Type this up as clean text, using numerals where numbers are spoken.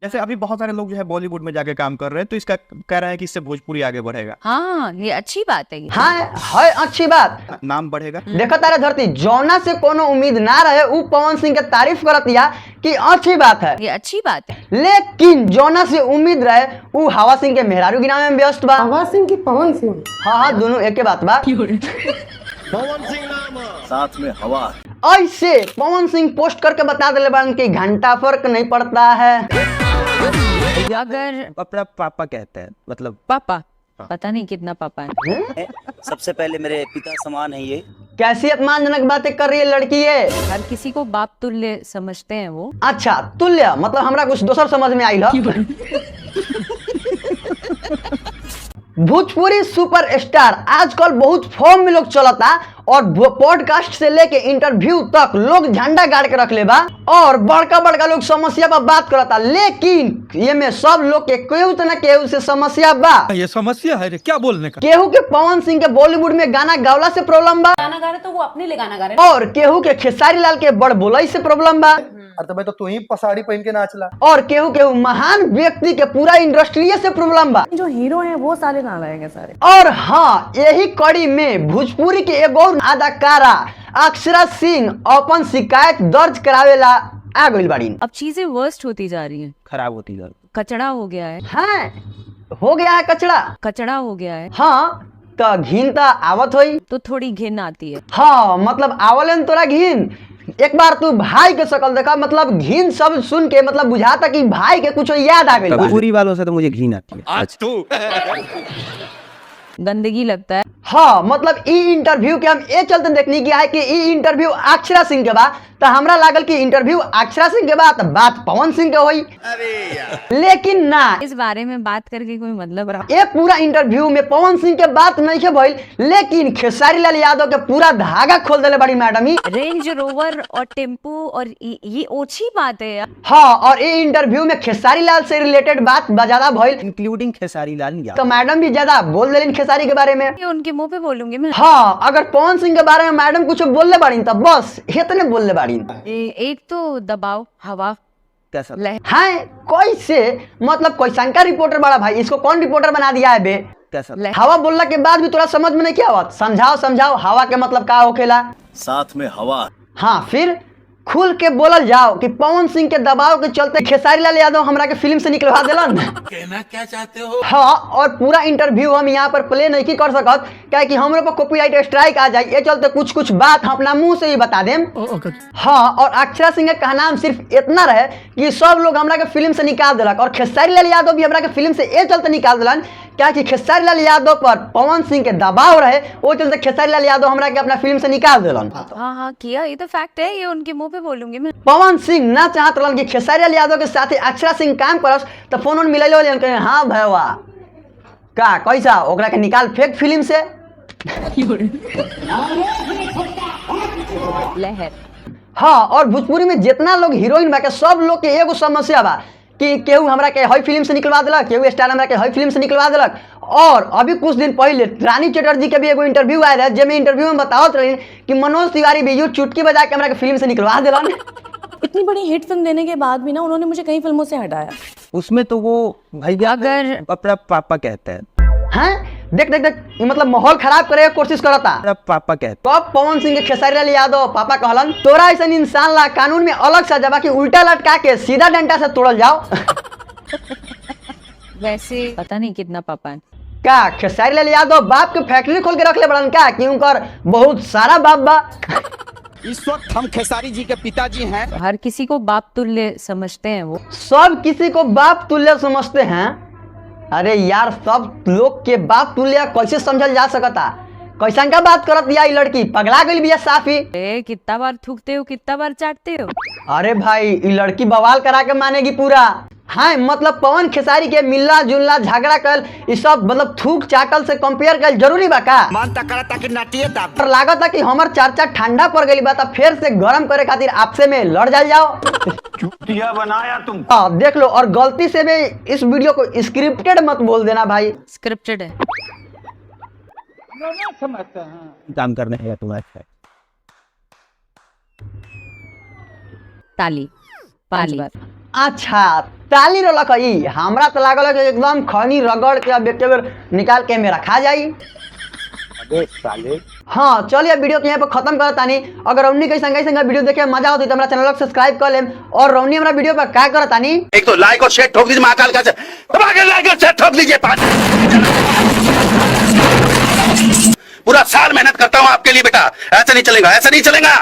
जैसे अभी बहुत सारे लोग जो है बॉलीवुड में जाके काम कर रहे हैं, तो इसका कह रहे हैं कि इससे भोजपुरी आगे बढ़ेगा। हाँ, ये अच्छी बात है। हाँ है अच्छी बात, नाम बढ़ेगा। देखो तारे धरती जौना से कोनो उम्मीद ना रहे उ पवन सिंह के तारीफ करत या कि अच्छी बात है, ये अच्छी बात है। लेकिन जौना से उम्मीद रहे उ हवा सिंह के मेहरारू गिनावे में व्यस्त बा। हवा सिंह की पवन सिंह? हाँ दोनों एक के बात बा। पवन सिंह नाम साथ में हवा। ऐसे पवन सिंह पोस्ट करके बता दिले बान कि घंटा फर्क नहीं पड़ता है। अगर अपना पापा कहते हैं, मतलब पापा, पता नहीं कितना पापा है। सबसे पहले मेरे पिता समान है ये। कैसी अपमानजनक बातें कर रही है लड़की ये। हर किसी को बाप तुल्य समझते हैं वो। अच्छा तुल्य मतलब हमरा कुछ दोसर समझ में आई। भोजपुरी सुपरस्टार आजकल बहुत फॉर्म में लोग चलता और पॉडकास्ट से लेके इंटरव्यू तक लोग झंडा गाड़ के रख ले बा और बड़का बड़का लोग समस्या पर बात करता, लेकिन ये में सब लोग के केहू तो ना केहू से समस्या बा। ये समस्या है क्या बोलने का? केहू के पवन सिंह के बॉलीवुड में गाना गावला से प्रॉब्लम बा, गाना गा रहे तो वो अपने लिए गाना गा रहे। और केहू के खेसारी लाल के बड़ बोलई से प्रॉब्लम बा, अरे तो भाई तो तू ही पसाड़ी पहन के नाचला। और केहू केहू महान व्यक्ति के पूरा इंडस्ट्री से प्रॉब्लम बा। जो हीरो हैं वो साले नालायक हैं सारे। और हाँ यही कड़ी में भोजपुरी के एगो अदाकारा अक्षरा सिंह अपन शिकायत दर्ज करावेला आ गइल बाड़ी। अब चीजें वर्स्ट होती जा रही हैं, खराब होती है। कचड़ा हो गया है। हाँ हो गया है कचड़ा। कचड़ा हो गया है हाँ तो घिन तो आवत होई। तो थोड़ी घिन आती है। हाँ मतलब आवलन तोरा घिन। एक बार तू भाई के शकल देखा, मतलब घिन सब सुन के मतलब बुझाता कि भाई के कुछ याद आ गइल बा। पूरी वालों से तो मुझे घिन आती है। आज तू गंदगी लगता है। हाँ मतलब ई इंटरव्यू के हम ये चलते देखने की है कि ई इंटरव्यू अक्षरा सिंह के बाद तो हमरा लागल कि इंटरव्यू अक्षरा सिंह के बाद बात पवन सिंह के होई, लेकिन ना, इस बारे में बात करके कोई मतलब रहा। ये पूरा इंटरव्यू में पवन सिंह के बात नहीं के भइल, लेकिन खेसारी लाल यादव के पूरा धागा खोल देले बड़ी मैडम ही। रेंज रोवर और टेम्पू और ये ओछी बात है यार। हाँ और ये इंटरव्यू में खेसारी लाल से रिलेटेड बात ज्यादा भइल, इंक्लूडिंग खेसारी लाल यादव। तो मैडम भी ज्यादा बोल देलिन खेसारी के बारे में। ये उनके मुंह पे बोलूंगी मैं। हाँ अगर पवन सिंह के बारे में मैडम कुछ बोलले बाड़ी तो बस इतने बोलले बाड़ी। एक तो दबाव हवा कैसा लहर। हाँ कैसे मतलब कोई शंका रिपोर्टर बड़ा भाई, इसको कौन रिपोर्टर बना दिया है बे। कैसा हवा बोलने के बाद भी थोड़ा समझ में नहीं क्या हुआ, समझाओ समझाओ हवा के मतलब क्या होखेला। साथ में हवा। हाँ फिर खुल के बोलल जाओ कि पवन सिंह के दबाव के चलते खेसारी लाल यादव हमरा के फिल्म से निकलवा दिलन। कहना क्या चाहते हो? हाँ और पूरा इंटरव्यू हम यहाँ पर प्ले नहीं की कर सकत क्या कि हमरे पर कॉपीराइट स्ट्राइक आ जाए, ये चलते कुछ कुछ बात हम अपना मुंह से ही बता देम। हाँ और अक्षरा सिंह का नाम सिर्फ इतना रहे कि सब लोग हमरा के फिल्म से निकाल दिलक, और खेसारी लाल यादव भी हमरा के फिल्म से ये चलते निकाल दिलन क्या कि खेसारी लाल यादव पर पवन सिंह के दबाव रहे, वो चलते खेसारी लाल यादव हमरा के अपना फिल्म से निकाल दिलन। हाँ किया, ये तो फैक्ट है, ये उनके मुंह पे बोलूंगी मैं। पवन सिंह ना चाहत रहन कि खेसारी लाल यादव के साथ अक्षरा सिंह काम करस, तो फोन उन मिलैलो लेन। हाँ भैया का कैसा ओकरा के निकाल फेंक फिल्म से। लहर। हाँ और भोजपुरी में जितना लोग हीरोइन बा के सब लोग के एगो समस्या बा कि केहू हमरा के हई फिल्म से निकलवा दिलक, केहू स्टार हमरा के हई फिल्म से निकलवा दिलक। और अभी कुछ दिन पहले रानी चटर्जी के भी एगो इंटरव्यू आया है, जेमे इंटरव्यू में बतावत रही कि मनोज तिवारी भी यूं चुटकी बजा के हमरा के फिल्म से निकलवा दिलन। इतनी बड़ी हिट फिल्म देने के बाद भी ना उन्होंने मुझे कई फिल्मों से हटाया। उसमें तो वो भैया अगर अपना पापा कहते हैं। हैं देख देख देख ये मतलब माहौल खराब करे की कोशिश करता। अपना पापा कहते कब पवन सिंह के खेसारी लाल यादव पापा कहलन तोरा ऐसा इंसान ला कानून में अलग सजा बा कि उल्टा लटका के सीधा डंडा से तोड़ल जाओ। वैसे पता नहीं कितना पापा है। का खेसारी लाल यादव बाप के फैक्ट्री खोल के रख ले बड़न का कि उनकर बहुत सारा बाप बा। इस वक्त हम खेसारी जी के पिताजी हैं। हर किसी को बाप तुल्य समझते हैं वो। सब किसी को बाप तुल्य समझते हैं। अरे यार सब लोग के बाप तुल्य कैसे समझल जा सकता, कैसा का बात करत या लड़की पगला गई बिया साफी। कितना बार थूकते हो, कितना बार चाटते हो। अरे भाई ये लड़की बवाल करा के मानेगी पूरा। हाँ मतलब पवन खेसारी के मिलना जुलना झगड़ा कल ये सब मतलब थूक चाटल से कंपेयर कल जरूरी बा का। मानता करता कि नाटिए दाब। पर लागत है कि हमर चर्चा ठंडा पड़ गई बा, फिर से गर्म करे खातिर आपसे में लड़ जाओ। चुतिया बनाया तुम। देख लो और गलती से भी इस वीडियो को स्क्रिप्टेड मत बोल देना भाई। स्क्रिप्टेड है। काम करने है तुम्हारे। ताली 5 बार। अच्छा ताली रोलक ई हमरा तो लागल है कि एकदम खनी रगड़ के अब एक बेर निकाल के में रखा जाई। हाँ चलिए वीडियो के यहाँ पर खत्म करत तानी। अगर रौनी के संगे संगे वीडियो देखे मजा होती तो हमारा चैनल को सब्सक्राइब कर लेम। और रौनी हमारा वीडियो पर क्या करत तानी, एक तो लाइक और शेयर ठोक दीजिए महाकाल का लाइक और शेयर ठोक लीजिए। पूरा साल मेहनत करता हूँ आपके लिए बेटा, ऐसा नहीं चलेगा, ऐसा नहीं चलेगा।